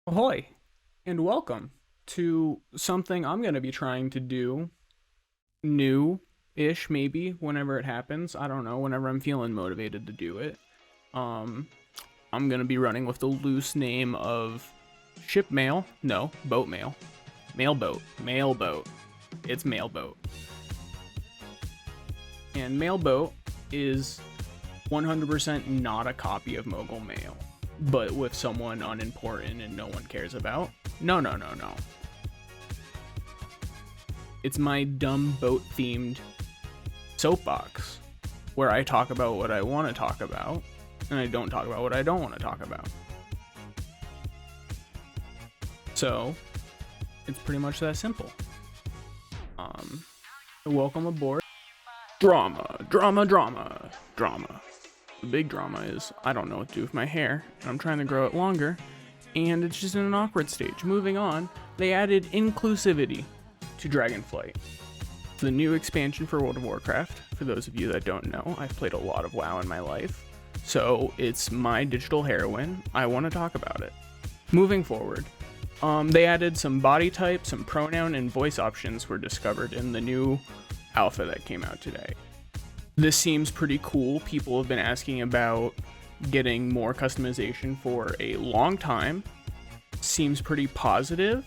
Ahoy, and welcome to something I'm going to be trying to do new-ish, maybe, whenever it happens. I don't know, whenever I'm feeling motivated to do it. I'm going to be running with the loose name of Ship Mail. No, Boat Mail. Mailboat. Mailboat. It's Mailboat. And Mailboat is 100% not a copy of Mogul Mail, but with someone unimportant and no one cares about. No. It's my dumb boat themed soapbox where I talk about what I want to talk about and I don't talk about what I don't want to talk about. So it's pretty much that simple. Welcome aboard. Drama. The big drama is I don't know what to do with my hair, and I'm trying to grow it longer, and it's just in an awkward stage. Moving on, they added inclusivity to DragonFlight, the new expansion for World of Warcraft. For those of you that don't know, I've played a lot of WoW in my life, so it's my digital heroine. I want to talk about it. Moving forward, they added some body type, some pronoun, and voice options were discovered in the new alpha that came out today. This seems pretty cool. People have been asking about getting more customization for a long time. Seems pretty positive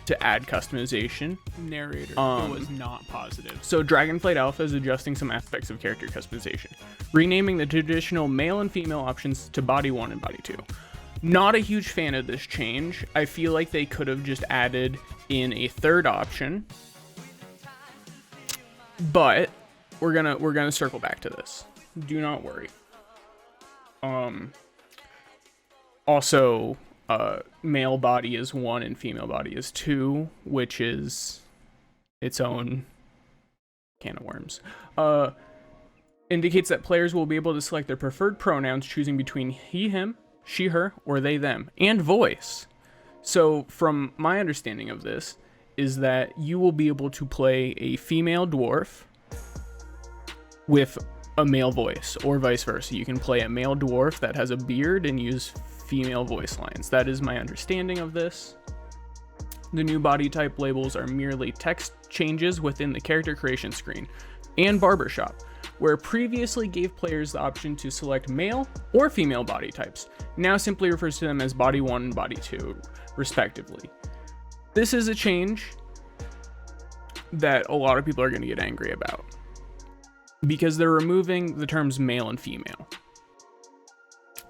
to add customization. Narrator, it was not positive. So DragonFlight Alpha is adjusting some aspects of character customization, renaming the traditional male and female options to Body 1 and Body 2. Not a huge fan of this change. I feel like they could have just added in a third option, but we're gonna circle back to this. Do not worry. Also, male body is 1 and female body is 2, which is its own can of worms. Indicates that players will be able to select their preferred pronouns, choosing between he, him, she, her, or they, them, and voice. So, from my understanding of this, is that you will be able to play a female dwarf with a male voice, or vice versa. You can play a male dwarf that has a beard and use female voice lines. That is my understanding of this. The new body type labels are merely text changes within the character creation screen and barbershop, where previously gave players the option to select male or female body types, now simply refers to them as Body 1 and Body 2, respectively. This is a change that a lot of people are going to get angry about, because they're removing the terms male and female.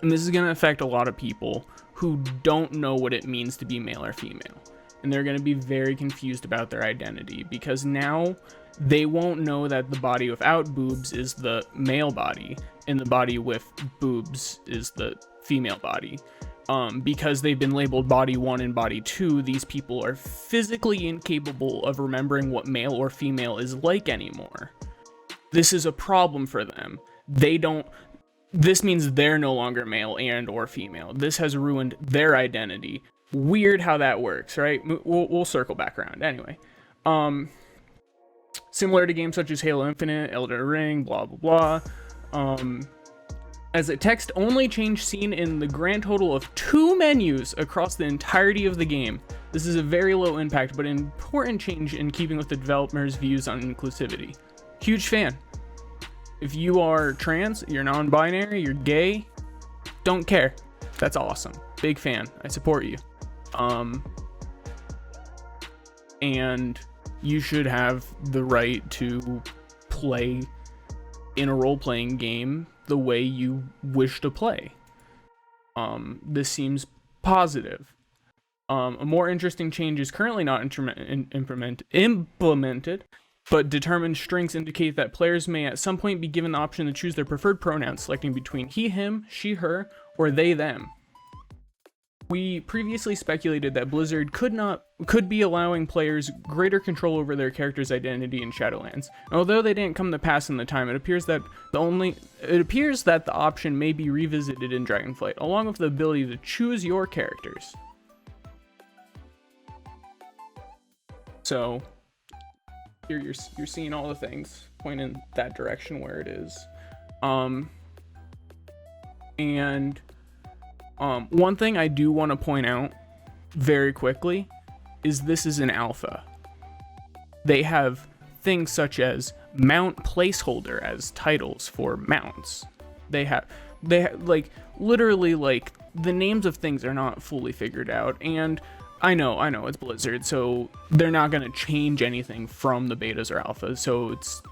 And this is going to affect a lot of people who don't know what it means to be male or female. And they're going to be very confused about their identity, because now they won't know that the body without boobs is the male body and the body with boobs is the female body. Because they've been labeled Body 1 and Body 2, these people are physically incapable of remembering what male or female is like anymore. This is a problem for them. This means they're no longer male and or female. This has ruined their identity. Weird how that works, right? We'll circle back around. Anyway, similar to games such as Halo Infinite, Elden Ring, blah, blah, blah. As a text-only change seen in the grand total of 2 menus across the entirety of the game. This is a very low impact, but an important change in keeping with the developers' views on inclusivity. Huge fan. If you are trans, you're non-binary, you're gay, don't care. That's awesome. Big fan. I support you. And you should have the right to play in a role-playing game the way you wish to play. This seems positive. A more interesting change is currently not implemented, but determined strings indicate that players may at some point be given the option to choose their preferred pronouns, selecting between he, him, she, her, or they, them. We previously speculated that Blizzard could be allowing players greater control over their character's identity in Shadowlands. Although they didn't come to pass in the time, it appears that the option may be revisited in DragonFlight, along with the ability to choose your characters. So you're seeing all the things point in that direction where it is. And one thing I do want to point out very quickly is this is an alpha. They have things such as mount placeholder as titles for mounts. They have like literally like the names of things are not fully figured out, and I know it's Blizzard, so they're not going to change anything from the betas or alphas. So it's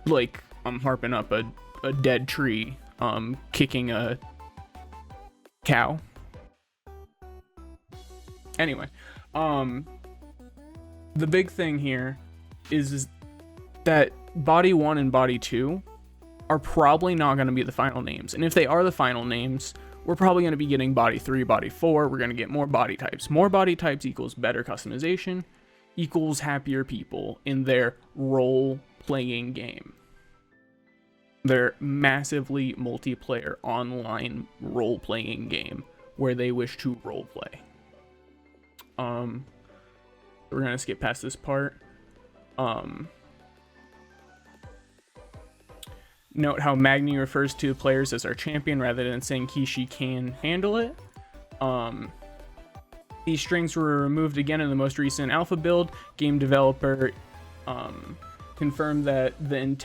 like I'm harping up a dead tree, kicking a cow. Anyway, the big thing here is that Body 1 and Body 2 are probably not going to be the final names. And if they are the final names, we're probably going to be getting Body 3, Body 4. We're going to get more body types. More body types equals better customization, equals happier people in their role-playing game. Their massively multiplayer online role-playing game where they wish to role-play. We're going to skip past this part. Note how Magni refers to players as our champion rather than saying Kishi can handle it. These strings were removed again in the most recent alpha build. Game developer confirmed that they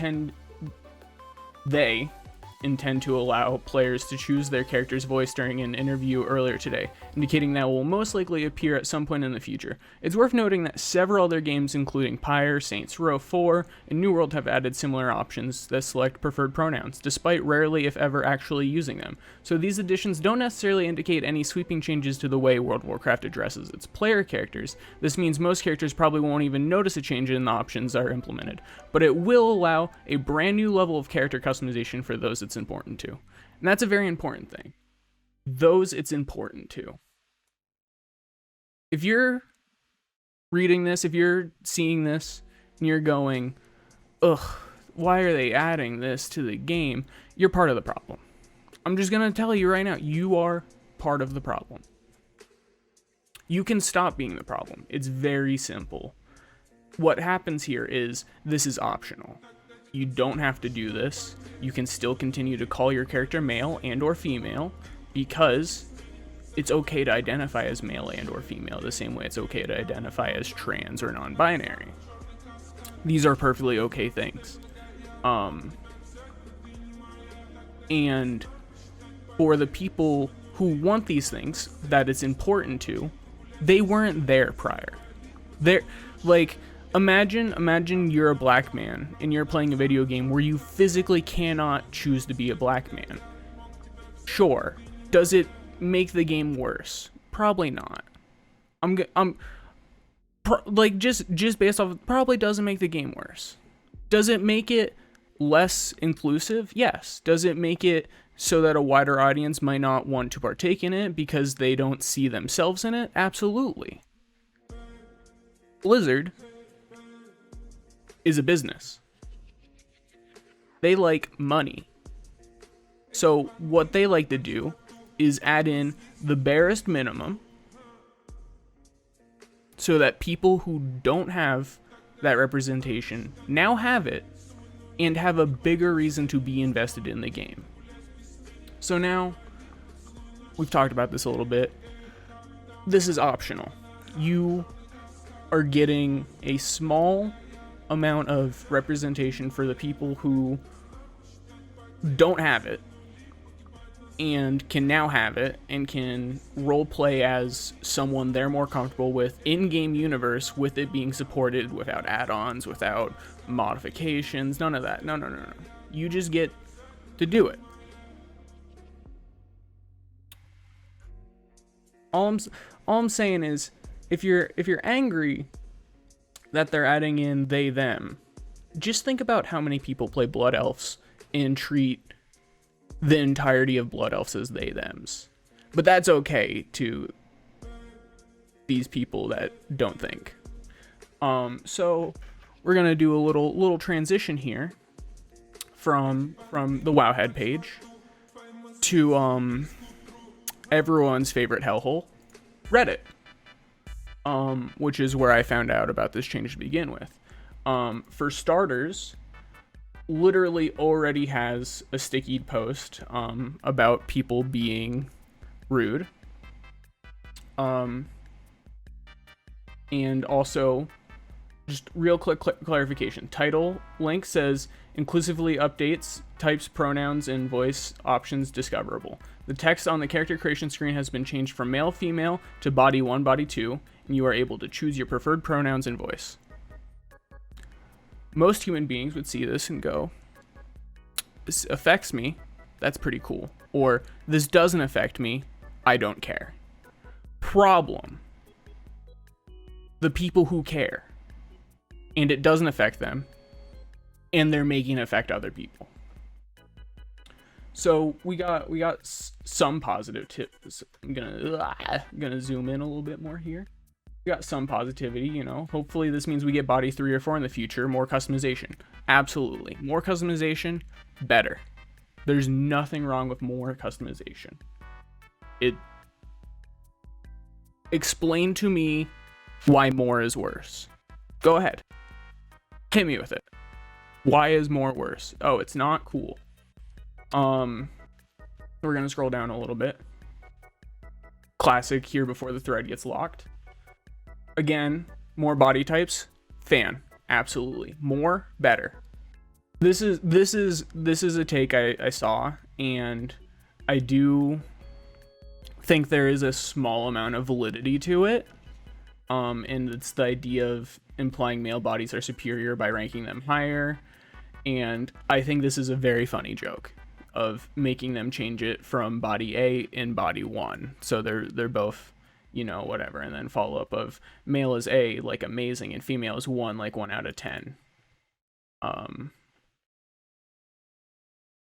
intend to allow players to choose their character's voice during an interview earlier today, indicating that will most likely appear at some point in the future. It's worth noting that several other games, including Pyre, Saints Row 4, and New World, have added similar options that select preferred pronouns, despite rarely, if ever, actually using them. So these additions don't necessarily indicate any sweeping changes to the way World of Warcraft addresses its player characters. This means most characters probably won't even notice a change in the options that are implemented, but it will allow a brand new level of character customization for those it's important to. And that's a very important thing. Those it's important to. If you're reading this, if you're seeing this, and you're going, ugh, why are they adding this to the game? You're part of the problem. I'm just going to tell you right now, you are part of the problem. You can stop being the problem. It's very simple. What happens here is this is optional. You don't have to do this. You can still continue to call your character male and or female because it's okay to identify as male and or female the same way it's okay to identify as trans or non-binary. These are perfectly okay things. And for the people who want these things that it's important to, they weren't there prior. They're like, Imagine you're a black man and you're playing a video game where you physically cannot choose to be a black man. Sure. Does it make the game worse? Probably not. Just based off, probably doesn't make the game worse. Does it make it less inclusive? Yes. Does it make it so that a wider audience might not want to partake in it because they don't see themselves in it? Absolutely. Blizzard is a business. They like money. So what they like to do is add in the barest minimum so that people who don't have that representation now have it and have a bigger reason to be invested in the game. So now, we've talked about this a little bit. This is optional. You are getting a small amount of representation for the people who don't have it and can now have it and can role play as someone they're more comfortable with in-game universe, with it being supported without add-ons, without modifications, none of that. No. You just get to do it. All I'm saying is, if you're angry that they're adding in they them, just think about how many people play Blood Elves and treat the entirety of Blood Elves as they thems. But that's okay to these people that don't think. So we're gonna do a little transition here from the Wowhead page to everyone's favorite hellhole, Reddit. Which is where I found out about this change to begin with. For starters, literally already has a sticky post about people being rude. And also, just real quick clarification. Title link says inclusively updates types, pronouns, and voice options discoverable. The text on the character creation screen has been changed from male, female to body 1, body 2, and you are able to choose your preferred pronouns and voice. Most human beings would see this and go, this affects me, that's pretty cool. Or, this doesn't affect me, I don't care. Problem. The people who care. And it doesn't affect them. And they're making it affect other people. So we got some positive tips. I'm gonna zoom in a little bit more here. We got some positivity, you know. Hopefully this means we get body 3 or 4 in the future. More customization. Absolutely. More customization, better. There's nothing wrong with more customization. Explain to me why more is worse. Go ahead. Hit me with it. Why is more worse? Oh, it's not cool. We're gonna scroll down a little bit. Classic here before the thread gets locked. Again, more body types. Fan. Absolutely. More, better. This is a take I saw, and I do think there is a small amount of validity to it. And it's the idea of implying male bodies are superior by ranking them higher. And I think this is a very funny joke of making them change it from body A in body 1. So they're both, you know, whatever. And then follow up of male is A, like amazing, and female is 1, like 1 out of 10.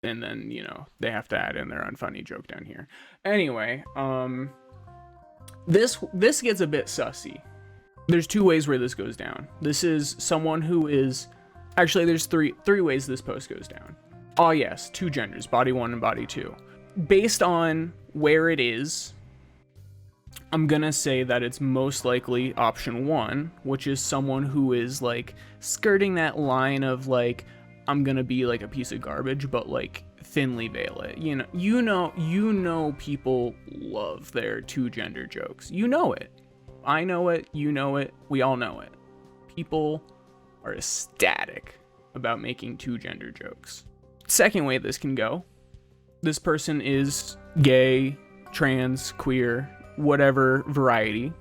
And then, you know, they have to add in their unfunny joke down here. Anyway, this gets a bit sussy. There's 2 ways where this goes down. This is someone who is... Actually, there's three ways this post goes down. Oh yes, 2 genders, body 1 and body 2. Based on where it is, I'm gonna say that it's most likely option 1, which is someone who is like skirting that line of like, I'm gonna be like a piece of garbage, but like thinly veil it. You know people love their 2 gender jokes. You know it. I know it, you know it, we all know it. People are ecstatic about making 2 gender jokes. Second way this can go, this person is gay, trans, queer, whatever variety,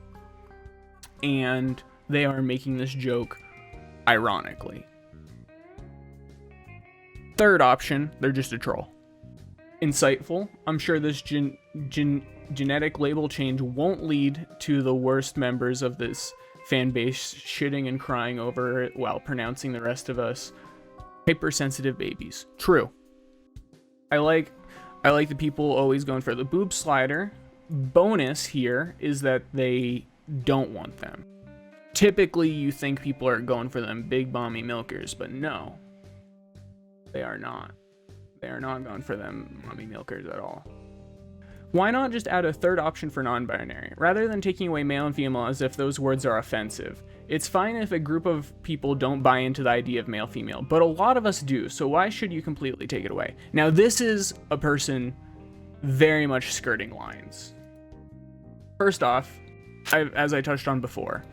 and they are making this joke ironically. Third option, they're just a troll. Insightful. I'm sure this genetic label change won't lead to the worst members of this fan base shitting and crying over it while pronouncing the rest of us hypersensitive babies. True. I like the people always going for the boob slider. Bonus here is that they don't want them. Typically you think people are going for them big bomby milkers, but no. They are not. They are not going for them mommy milkers at all. Why not just add a third option for non-binary, rather than taking away male and female as if those words are offensive? It's fine if a group of people don't buy into the idea of male-female, but a lot of us do, so why should you completely take it away? Now, this is a person very much skirting lines. First off, as I touched on before,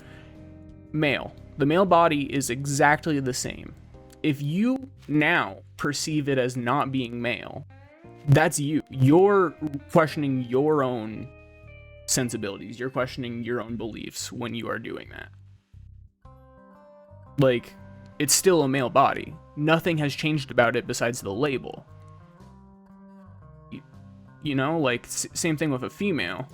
male. The male body is exactly the same. If you now perceive it as not being male, that's you. You're questioning your own sensibilities. You're questioning your own beliefs when you are doing that. Like, it's still a male body. Nothing has changed about it besides the label. You know, like, same thing with a female.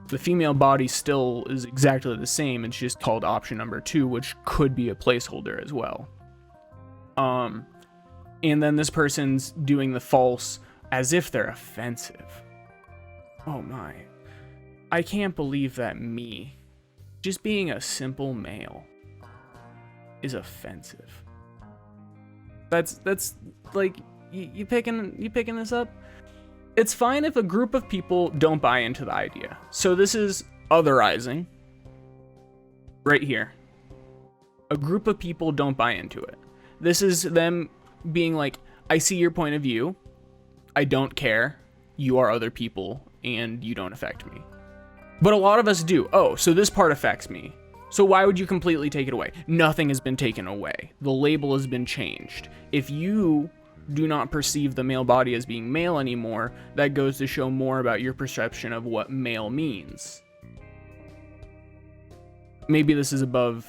The female body still is exactly the same. It's just called option number 2, which could be a placeholder as well. And then this person's doing the false as if they're offensive. Oh my. I can't believe that me, just being a simple male, is offensive. That's like, you picking this up? It's fine if a group of people don't buy into the idea. So this is otherizing. Right here. A group of people don't buy into it. This is them being like, I see your point of view. I don't care. You are other people and you don't affect me. But a lot of us do. Oh, so this part affects me. So why would you completely take it away? Nothing has been taken away. The label has been changed. If you do not perceive the male body as being male anymore, that goes to show more about your perception of what male means. Maybe this is above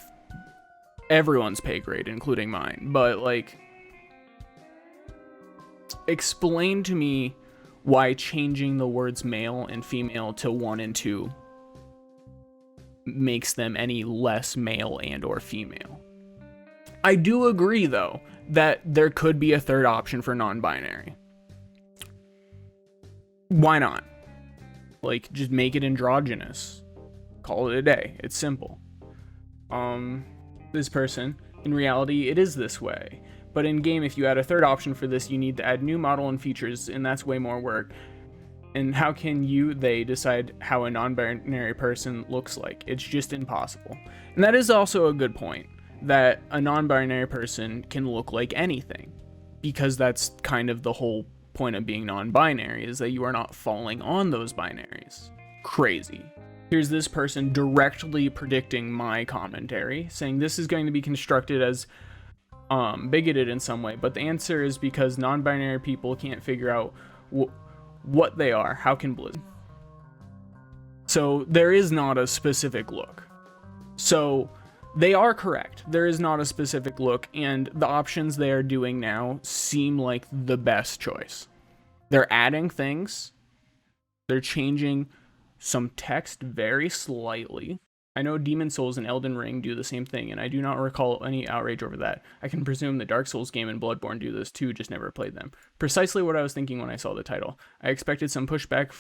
everyone's pay grade, including mine, but like, explain to me why changing the words male and female to 1 and 2 makes them any less male and or female. I do agree, though, that there could be a third option for non-binary. Why not? Like, just make it androgynous. Call it a day. It's simple. This person, in reality, it is this way. But in game, if you add a third option for this, you need to add new model and features, and that's way more work. And how can they decide how a non-binary person looks like? It's just impossible. And that is also a good point, that a non-binary person can look like anything, because that's kind of the whole point of being non-binary, is that you are not falling on those binaries. Crazy. Here's this person directly predicting my commentary, saying this is going to be constructed as bigoted in some way, but the answer is because non-binary people can't figure out what they are. How can Blizzard? So there is not a specific look. So they are correct. There is not a specific look, and the options they are doing now seem like the best choice. They're adding things. They're changing some text very slightly. I know Demon Souls and Elden Ring do the same thing, and I do not recall any outrage over that. I can presume the Dark Souls game and Bloodborne do this too, just never played them. Precisely what I was thinking when I saw the title. I expected some pushback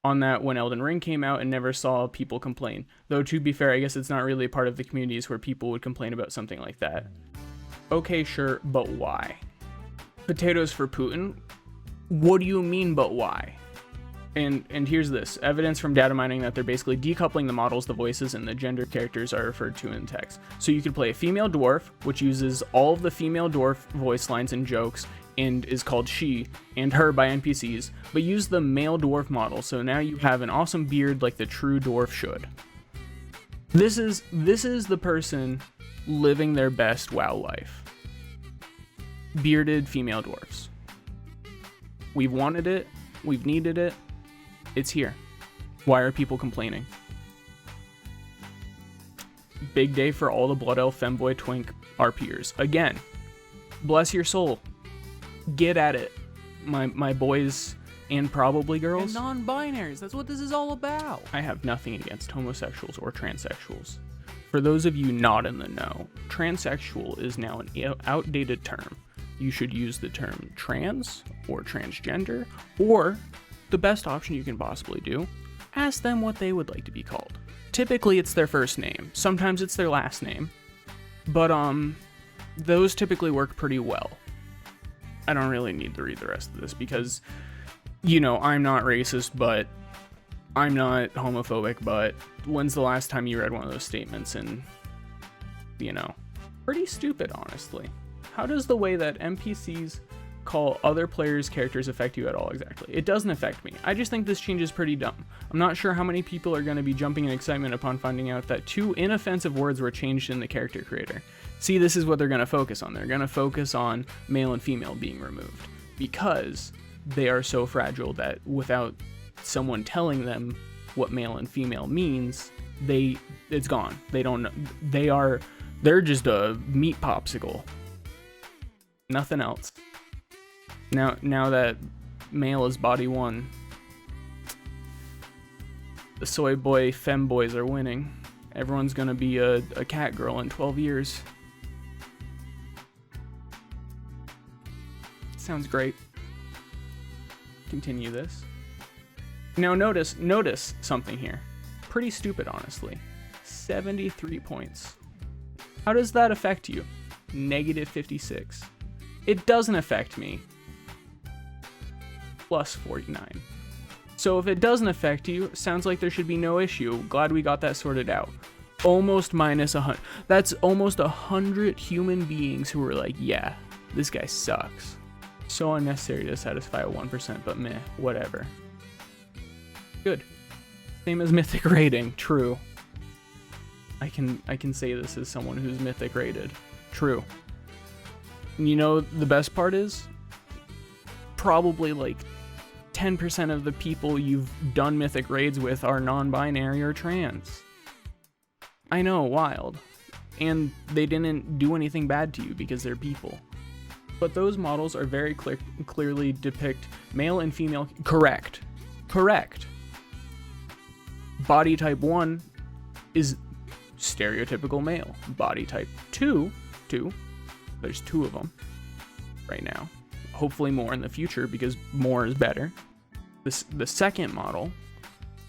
on that when Elden Ring came out and never saw people complain. Though to be fair, I guess it's not really a part of the communities where people would complain about something like that. Okay, sure, but why? Potatoes for Putin? What do you mean, but why? And here's this. Evidence from data mining that they're basically decoupling the models, the voices, and the gender characters are referred to in text. So you could play a female dwarf, which uses all of the female dwarf voice lines and jokes, and is called she and her by NPCs, but use the male dwarf model, so now you have an awesome beard like the true dwarf should. This is the person living their best WoW life. Bearded female dwarfs. We've wanted it. We've needed it. It's here. Why are people complaining? Big day for all the Blood Elf Femboy Twink RPers. Again, bless your soul. Get at it, my boys and probably girls. And non-binaries. That's what this is all about. I have nothing against homosexuals or transsexuals. For those of you not in the know, transsexual is now an outdated term. You should use the term trans or transgender, or the best option you can possibly do, ask them what they would like to be called. Typically it's their first name. Sometimes it's their last name. But those typically work pretty well. I don't really need to read the rest of this because, you know, I'm not racist, but I'm not homophobic, but when's the last time you read one of those statements? And, you know, pretty stupid, honestly. How does the way that NPCs call other players' characters affect you at all exactly? It doesn't affect me. I just think this change is pretty dumb. I'm not sure how many people are going to be jumping in excitement upon finding out that 2 inoffensive words were changed in the character creator. See, this is what they're going to focus on. They're going to focus on male and female being removed because they are so fragile that without someone telling them what male and female means, it's gone. They don't know. They're just a meat popsicle. Nothing else. Now that male is body 1, the soy boy femboys are winning. Everyone's gonna be a cat girl in 12 years. Sounds great. Continue this. Now notice something here. Pretty stupid, honestly. 73 points. How does that affect you? Negative 56. It doesn't affect me. Plus 49. So if it doesn't affect you, sounds like there should be no issue. Glad we got that sorted out. Almost minus 100. That's almost 100 human beings who were like, yeah, this guy sucks. So unnecessary to satisfy a 1%, but meh, whatever. Good. Same as mythic rating, true. I can say this as someone who's mythic rated. True. You know, the best part is probably like 10% of the people you've done mythic raids with are non-binary or trans. I know, wild. And they didn't do anything bad to you because they're people. But those models are very clearly depict male and female. Correct. Body type 1 is stereotypical male. Body type 2, there's 2 of them right now. Hopefully more in the future because more is better. The second model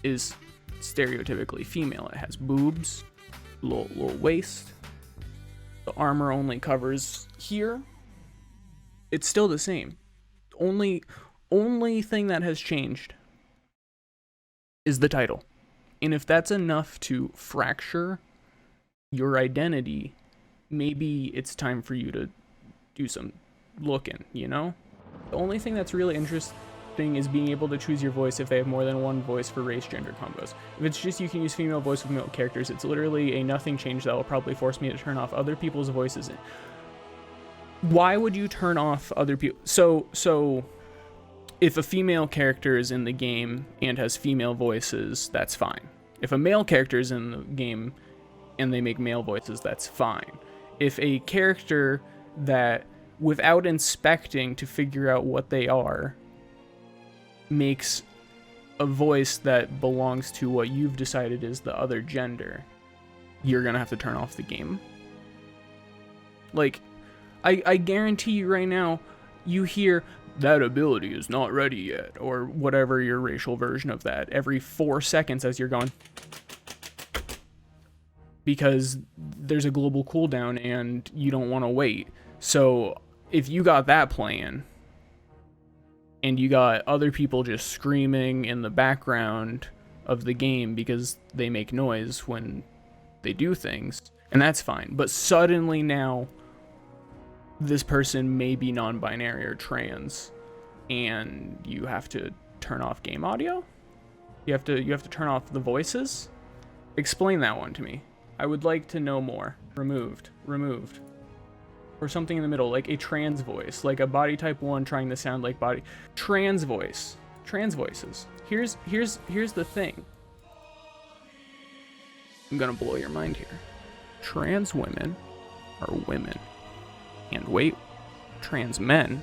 is stereotypically female. It has boobs, little waist. The armor only covers here. It's still the same. Only thing that has changed is the title. And if that's enough to fracture your identity, maybe it's time for you to do some looking, you know? The only thing that's really interesting is being able to choose your voice if they have more than one voice for race gender combos. If it's just you can use female voice with male characters, it's literally a nothing change that will probably force me to turn off other people's voices. Why would you turn off other people? So if a female character is in the game and has female voices, that's fine. If a male character is in the game and they make male voices, that's fine. If a character that, without inspecting to figure out what they are, makes a voice that belongs to what you've decided is the other gender, you're gonna have to turn off the game. Like, I guarantee you right now, you hear, that ability is not ready yet, or whatever your racial version of that, every 4 seconds as you're going, because there's a global cooldown and you don't want to wait. So if you got that playing and you got other people just screaming in the background of the game because they make noise when they do things, and that's fine, but suddenly now this person may be non-binary or trans, and you have to turn off game audio? You have to turn off the voices? Explain that one to me. I would like to know more. Removed. Or something in the middle, like a trans voice, like a body type 1 trying to sound like body. Trans voices. Here's the thing. I'm gonna blow your mind here. Trans women are women. And wait, trans men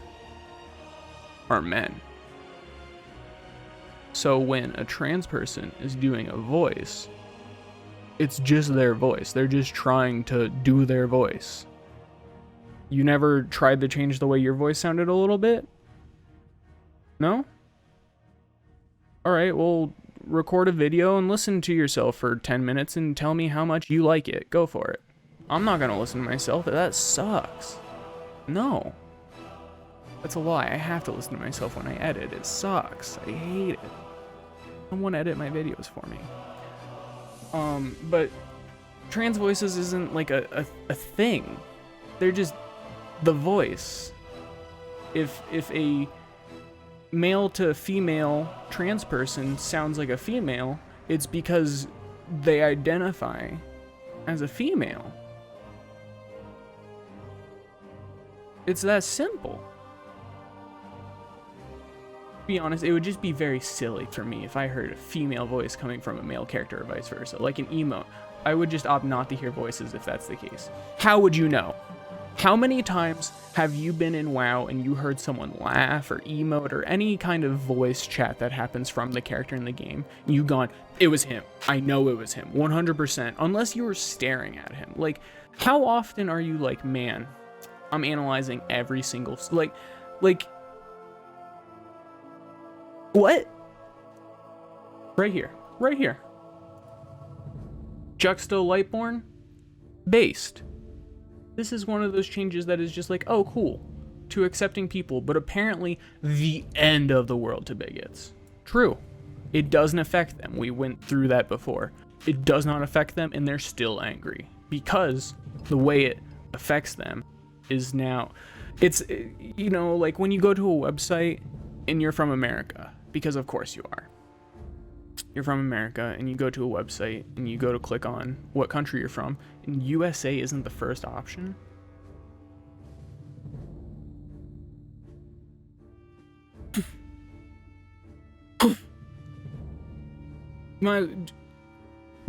are men. So when a trans person is doing a voice, it's just their voice. They're just trying to do their voice. You never tried to change the way your voice sounded a little bit? No? Alright, well, record a video and listen to yourself for 10 minutes and tell me how much you like it. Go for it. I'm not gonna listen to myself. That sucks. No. That's a lie. I have to listen to myself when I edit. It sucks. I hate it. Someone edit my videos for me. But trans voices isn't like a thing. They're just the voice. If a male to female trans person sounds like a female, it's because they identify as a female. It's that simple. To be honest, it would just be very silly for me if I heard a female voice coming from a male character or vice versa, like an emote. I would just opt not to hear voices if that's the case. How would you know? How many times have you been in WoW and you heard someone laugh or emote or any kind of voice chat that happens from the character in the game? And you gone, it was him. I know it was him, 100%, unless you were staring at him. Like, how often are you like, man, I'm analyzing every single, like, what? Right here. Juxta Lightborn, based. This is one of those changes that is just like, oh, cool, to accepting people, but apparently the end of the world to bigots. True. It doesn't affect them. We went through that before. It does not affect them, and they're still angry because the way it affects them is now, it's, you know, like when you go to a website and you're from America, because of course you are. you're from America, and you go to a website, and you go to click on what country you're from, and USA isn't the first option.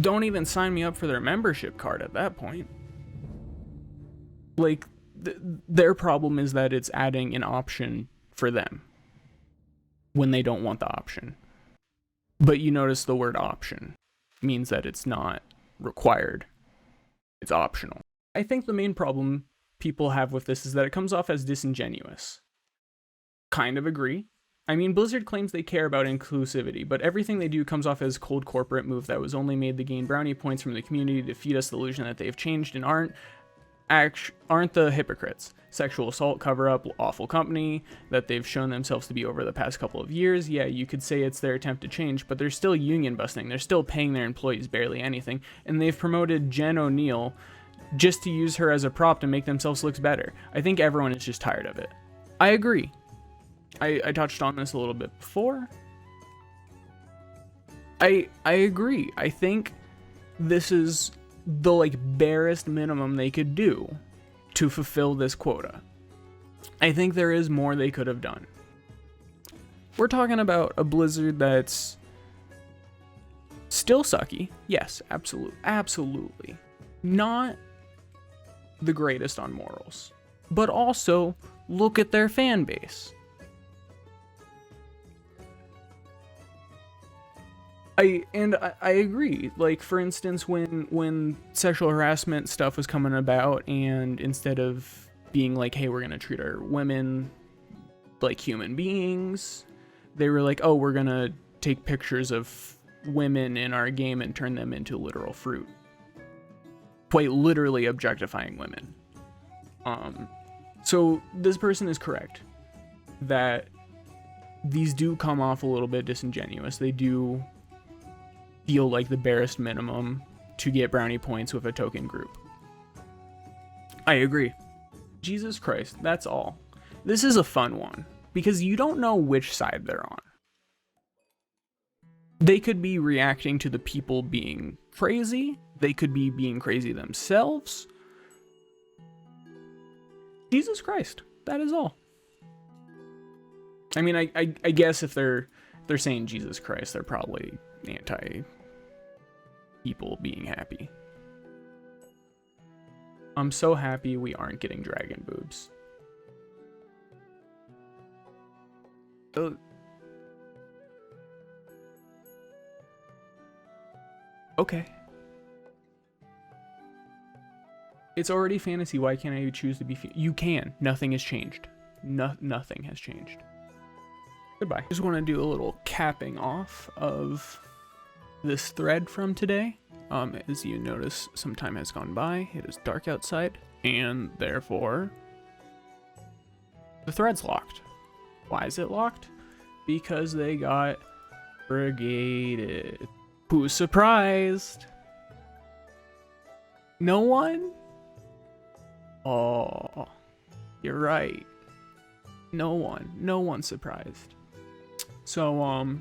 Don't even sign me up for their membership card at that point. Like, their problem is that it's adding an option for them when they don't want the option. But you notice the word option means that it's not required. It's optional. I think the main problem people have with this is that it comes off as disingenuous. Kind of agree. I mean, Blizzard claims they care about inclusivity, but everything they do comes off as cold corporate move that was only made to gain brownie points from the community to feed us the illusion that they've changed and aren't the hypocrites. Sexual assault cover-up, awful company that they've shown themselves to be over the past couple of years. Yeah, you could say it's their attempt to change, but they're still union busting. They're still paying their employees barely anything, and they've promoted Jen O'Neill just to use her as a prop to make themselves look better. I think everyone is just tired of it. I agree. I touched on this a little bit before. I agree. I think this is the barest minimum they could do to fulfill this quota. I think there is more they could have done. We're talking about a Blizzard that's still sucky. Yes, absolutely. Not the greatest on morals. But also, look at their fan base. I agree. Like, for instance, when sexual harassment stuff was coming about, and instead of being like, hey, we're gonna treat our women like human beings, they were like, oh, we're gonna take pictures of women in our game and turn them into literal fruit. Quite literally objectifying women. So this person is correct that these do come off a little bit disingenuous. They do feel like the barest minimum to get brownie points with a token group. I agree. Jesus Christ, that's all. This is a fun one because you don't know which side they're on. They could be reacting to the people being crazy. They could be being crazy themselves. Jesus Christ, that is all. I mean, I guess if they're saying Jesus Christ, they're probably anti people being happy. I'm so happy we aren't getting dragon boobs. Okay. It's already fantasy. Why can't I choose to be? You can. Nothing has changed. Nothing has changed. Goodbye. Just want to do a little capping off of this thread from today. As you notice, some time has gone by. It is dark outside, and therefore the thread's locked. Why is it locked? Because they got brigaded. Who's surprised? No one? Oh, you're right. No one's surprised. So,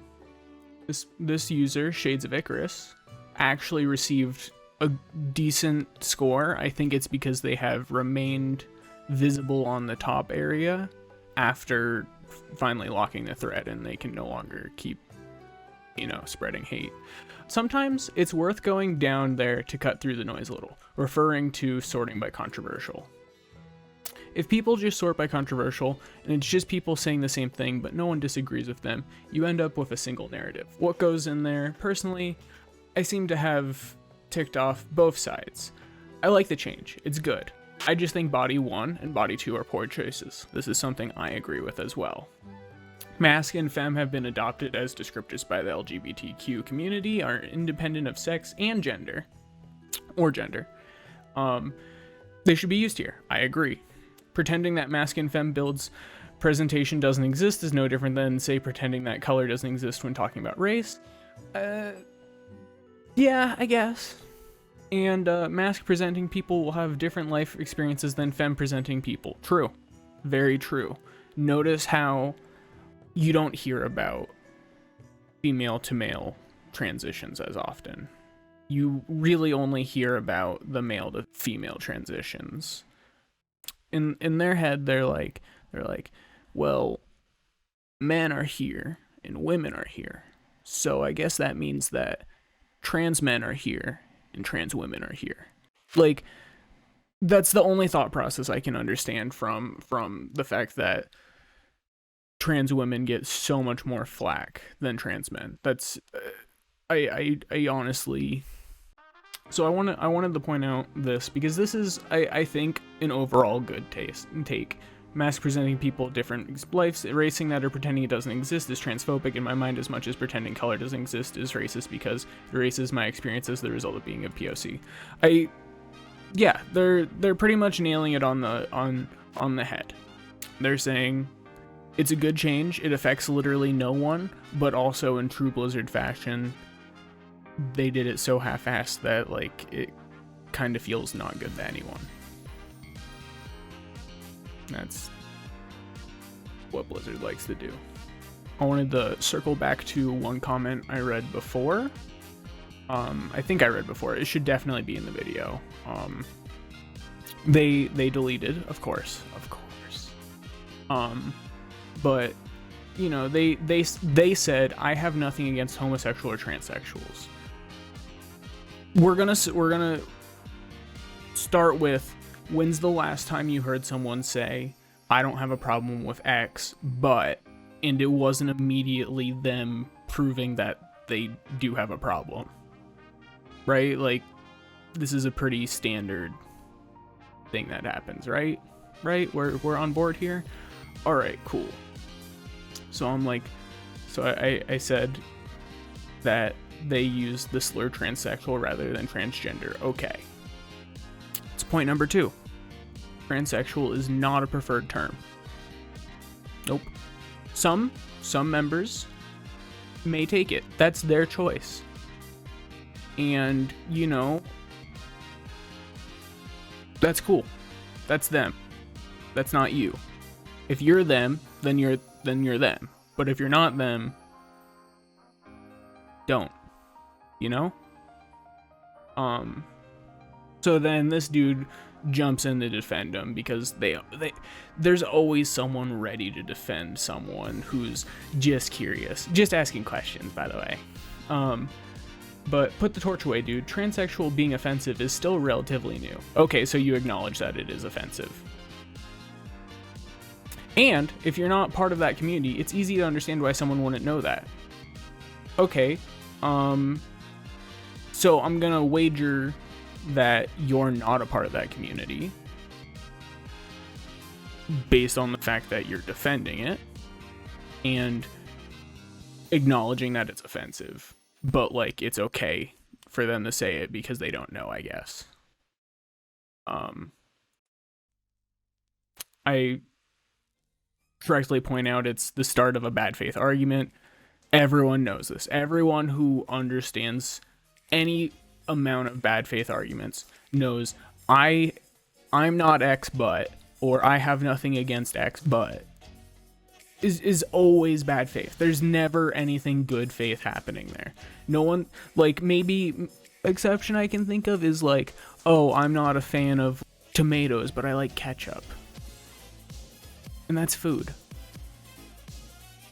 this user, Shades of Icarus, actually received a decent score. I think it's because they have remained visible on the top area after finally locking the thread, and they can no longer keep, spreading hate. Sometimes it's worth going down there to cut through the noise a little, referring to sorting by controversial. If people just sort by controversial, and it's just people saying the same thing, but no one disagrees with them, you end up with a single narrative. What goes in there? Personally, I seem to have ticked off both sides. I like the change. It's good. I just think Body 1 and Body 2 are poor choices. This is something I agree with as well. Masc and femme have been adopted as descriptors by the LGBTQ community, are independent of sex and gender. Or gender. They should be used here. I agree. Pretending that masc and femme builds presentation doesn't exist is no different than, say, pretending that color doesn't exist when talking about race. Yeah, I guess. And masc presenting people will have different life experiences than femme presenting people. True. Very true. Notice how you don't hear about female to male transitions as often. You really only hear about the male to female transitions. In their head, they're like, well, men are here and women are here. So I guess that means that trans men are here and trans women are here. Like, that's the only thought process I can understand from the fact that trans women get so much more flack than trans men. That's I honestly. So I wanted to point out this because this is I think an overall good taste and take. Mask presenting people different lives, erasing that or pretending it doesn't exist is transphobic in my mind as much as pretending color doesn't exist is racist because it erases my experience as the result of being a POC. Yeah, they're pretty much nailing it on the head. They're saying it's a good change, it affects literally no one, but also in true Blizzard fashion, they did it so half-assed that like it kind of feels not good to anyone. That's what Blizzard likes to do. I wanted to circle back to one comment I read before. I think I read before. It should definitely be in the video. They deleted, of course. But you know, they said I have nothing against homosexual or transsexuals. We're gonna start with, when's the last time you heard someone say, I don't have a problem with X, but, and it wasn't immediately them proving that they do have a problem, right? Like, this is a pretty standard thing that happens, right? We're on board here? All right, cool. So I'm like, so I said that they used the slur transsexual rather than transgender. Okay. It's point number 2. Transsexual is not a preferred term. Nope. Some members may take it. That's their choice. And, you know, that's cool. That's them. That's not you. If you're them, then you're them. But if you're not them, don't. You know? So then this dude jumps in to defend him because there's always someone ready to defend someone who's just curious. Just asking questions, by the way. But put the torch away, dude. Transsexual being offensive is still relatively new. Okay, so you acknowledge that it is offensive. And if you're not part of that community, it's easy to understand why someone wouldn't know that. Okay, so I'm gonna wager that you're not a part of that community based on the fact that you're defending it and acknowledging that it's offensive, but like it's okay for them to say it because they don't know, I guess. I correctly point out it's the start of a bad faith argument. Everyone knows this. Everyone who understands any amount of bad faith arguments knows I'm not X but, or I have nothing against X but is always bad faith. There's never anything good faith happening there. No one, like, maybe exception I can think of is like, oh, I'm not a fan of tomatoes but I like ketchup, and that's food,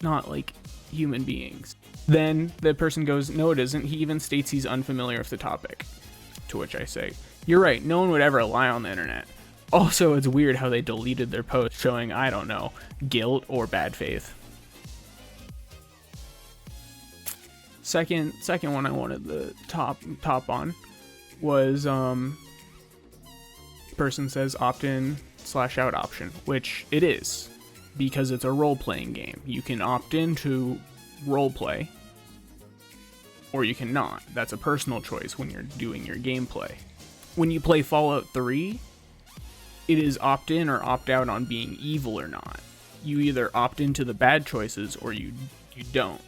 not like human beings. Then the person goes, no it isn't. He even states he's unfamiliar with the topic. To which I say, you're right, no one would ever lie on the internet. Also, it's weird how they deleted their post showing, I don't know, guilt or bad faith. Second one I wanted the top on was person says opt-in / out option, which it is because it's a role-playing game. You can opt into roleplay or you cannot. That's a personal choice when you're doing your gameplay. When you play Fallout 3, it is opt in or opt out on being evil or not. You either opt into the bad choices or you don't.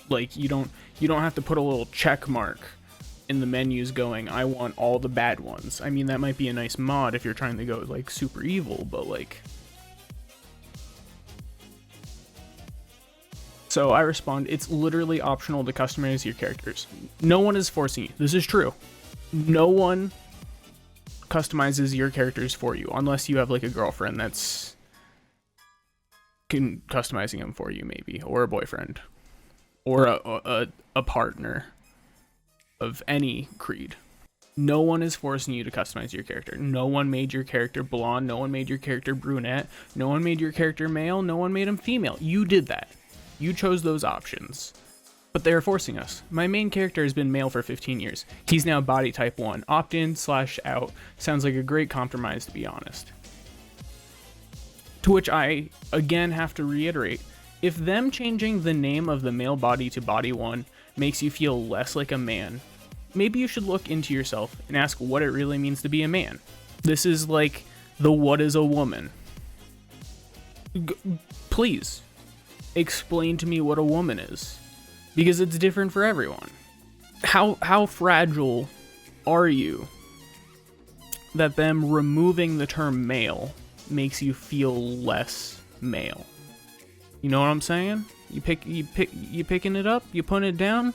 Like, you don't have to put a little check mark in the menus going, I want all the bad ones. I mean, that might be a nice mod if you're trying to go like super evil, but like, So I respond, it's literally optional to customize your characters. No one is forcing you. This is true. No one customizes your characters for you unless you have like a girlfriend that's customizing them for you, maybe, or a boyfriend, or a partner of any creed. No one is forcing you to customize your character. No one made your character blonde. No one made your character brunette. No one made your character male. No one made him female. You did that. You chose those options. But they're forcing us. My main character has been male for 15 years. He's now body type 1. Opt-in/out. Sounds like a great compromise, to be honest. To which I, again, have to reiterate, if them changing the name of the male body to body 1 makes you feel less like a man, maybe you should look into yourself and ask what it really means to be a man. This is like the what is a woman. Please, explain to me what a woman is, because it's different for everyone. How fragile are you that them removing the term male makes you feel less male? You know what I'm saying? You picking it up, you putting it down,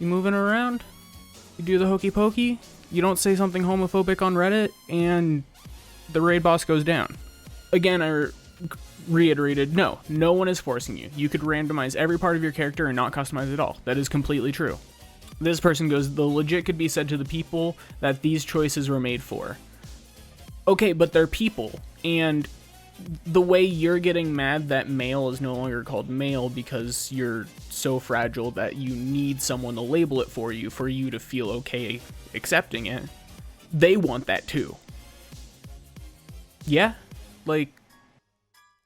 you moving around, you do the hokey pokey, you don't say something homophobic on Reddit, and the raid boss goes down. Again, I reiterated, no one is forcing you. You could randomize every part of your character and not customize it all. That is completely true. This person goes, the legit could be said to the people that these choices were made for. Okay, but they're people, and the way you're getting mad that male is no longer called male because you're so fragile that you need someone to label it for you to feel okay accepting it, they want that too. Yeah? Like,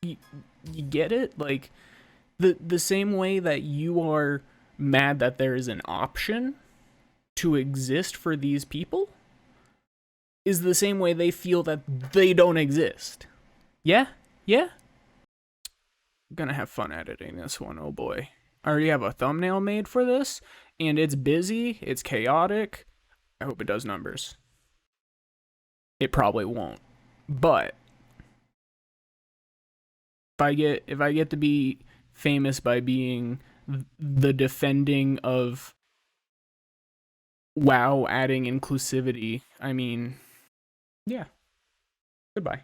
you get it? Like, the same way that you are mad that there is an option to exist for these people is the same way they feel that they don't exist. Yeah? I'm gonna have fun editing this one, oh boy. I already have a thumbnail made for this, and it's busy, it's chaotic. I hope it does numbers. It probably won't. But if I get to be famous by being the defending of WoW adding inclusivity, I mean, yeah. Goodbye.